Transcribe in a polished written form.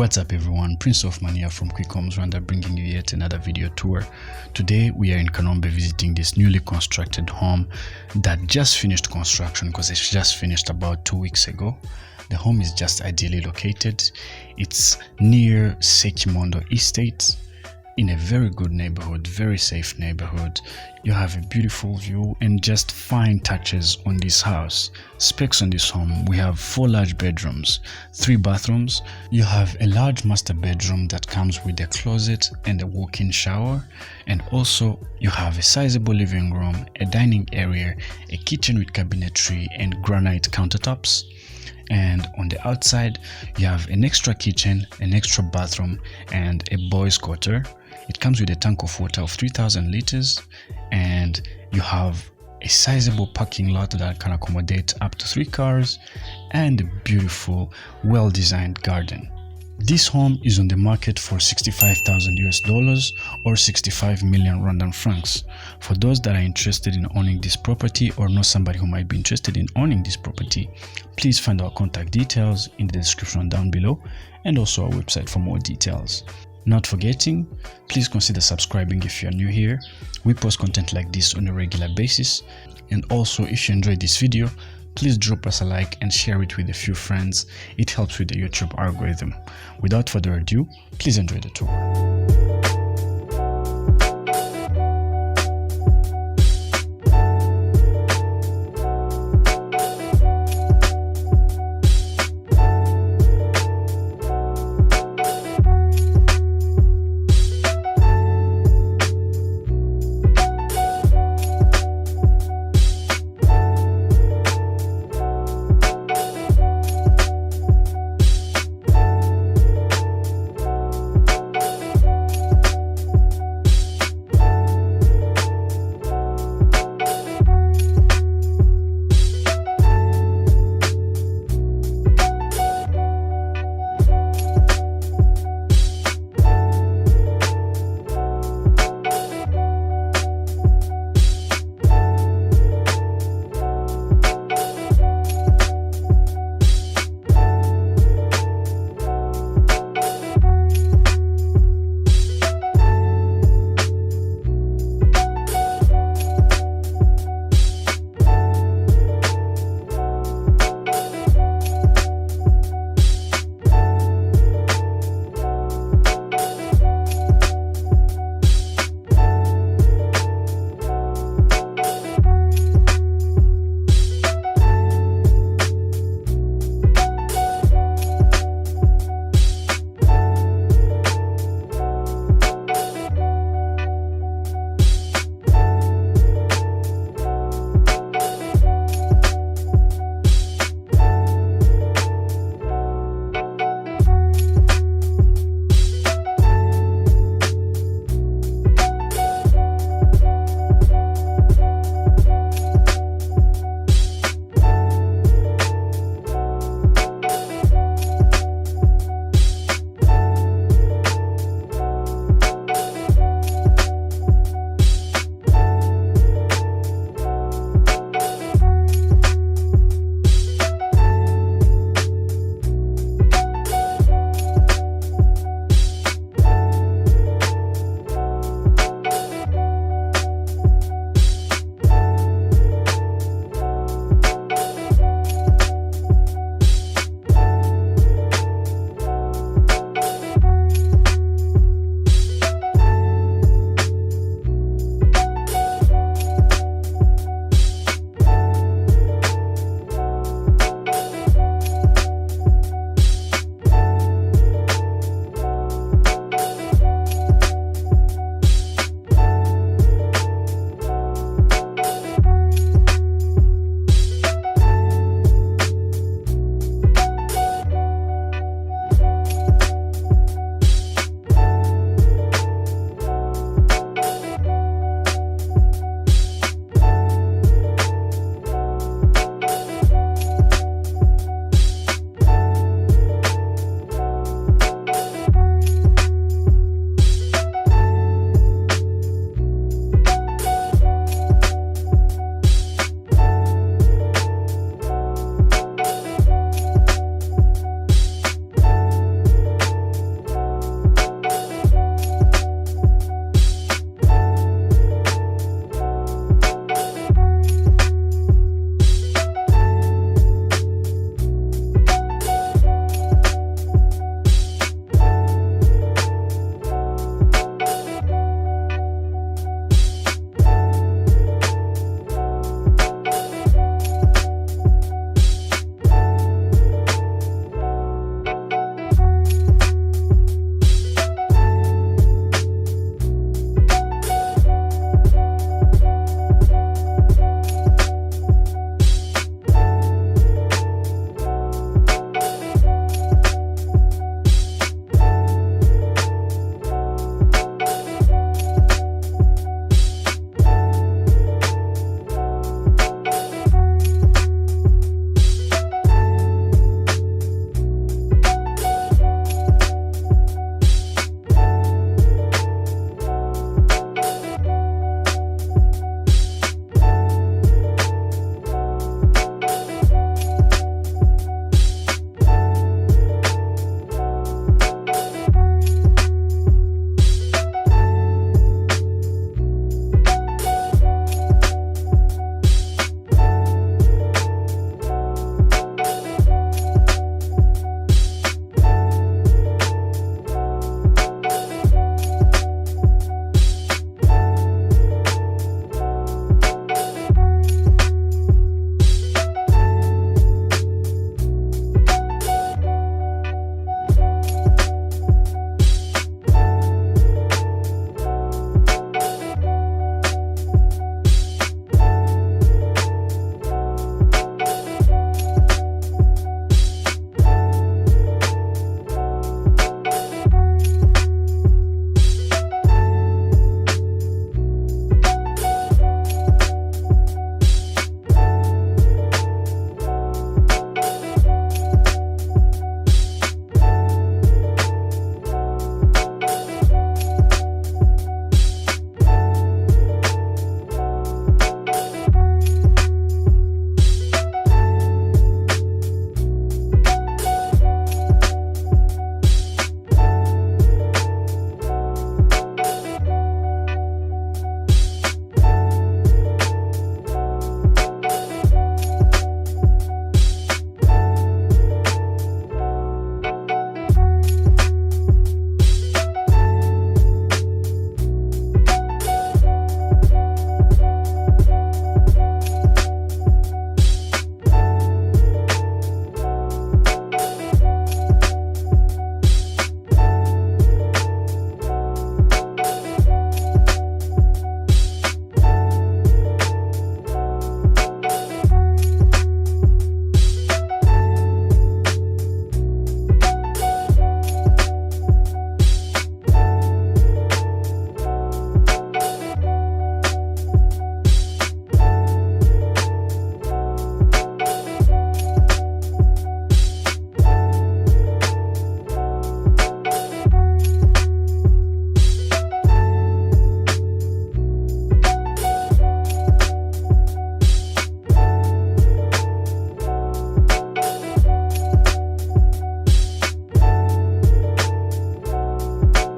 What's up everyone, Prince Hoffman here from Quick Homes Rwanda, bringing you yet another video tour. Today we are in Kanombe visiting this newly constructed home that just finished construction because it's just finished about 2 weeks ago. The home is just ideally located. It's near Sekimondo Estates in a very good neighborhood, very safe neighborhood. You have a beautiful view and just fine touches on this house. Specs on this home: we have 4 large bedrooms, 3 bathrooms. You have a large master bedroom that comes with a closet and a walk-in shower, and also you have a sizable living room, a dining area, a kitchen with cabinetry and granite countertops. And on the outside you have an extra kitchen, an extra bathroom and a boys quarter. It comes with a tank of water of 3,000 liters, and you have a sizable parking lot that can accommodate up to 3 cars and a beautiful, well-designed garden. This home is on the market for $65,000 or 65 million Rwandan francs. For those that are interested in owning this property or know somebody who might be interested in owning this property, please find our contact details in the description down below and also our website for more details. Not forgetting, please consider subscribing if you are new here. We post content like this on a regular basis. And also, if you enjoyed this video, please drop us a like and share it with a few friends. It helps with the YouTube algorithm. Without further ado, please enjoy the tour.